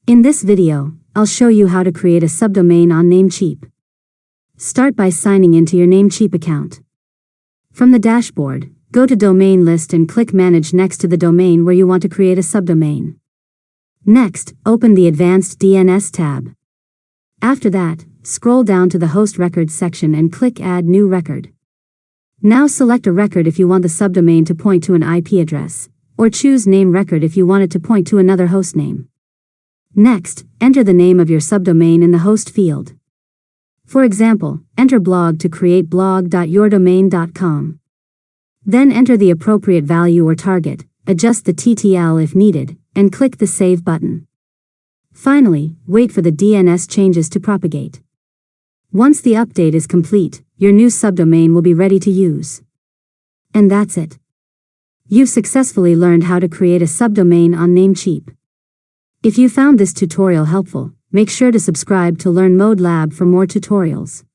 In this video, I'll show you how to create a subdomain on Namecheap. Start by signing into your Namecheap account. From the dashboard, go to Domain List and click Manage next to the domain where you want to create a subdomain. Next, open the Advanced DNS tab. After that, scroll down to the Host Records section and click Add New Record. Now select a record if you want the subdomain to point to an IP address, or choose Name Record if you want it to point to another hostname. Next, enter the name of your subdomain in the host field. For example, enter blog to create blog.yourdomain.com. Then enter the appropriate value or target, adjust the TTL if needed, and click the Save button. Finally, wait for the DNS changes to propagate. Once the update is complete, your new subdomain will be ready to use. And that's it. You've successfully learned how to create a subdomain on Namecheap. If you found this tutorial helpful, make sure to subscribe to LearnModelab for more tutorials.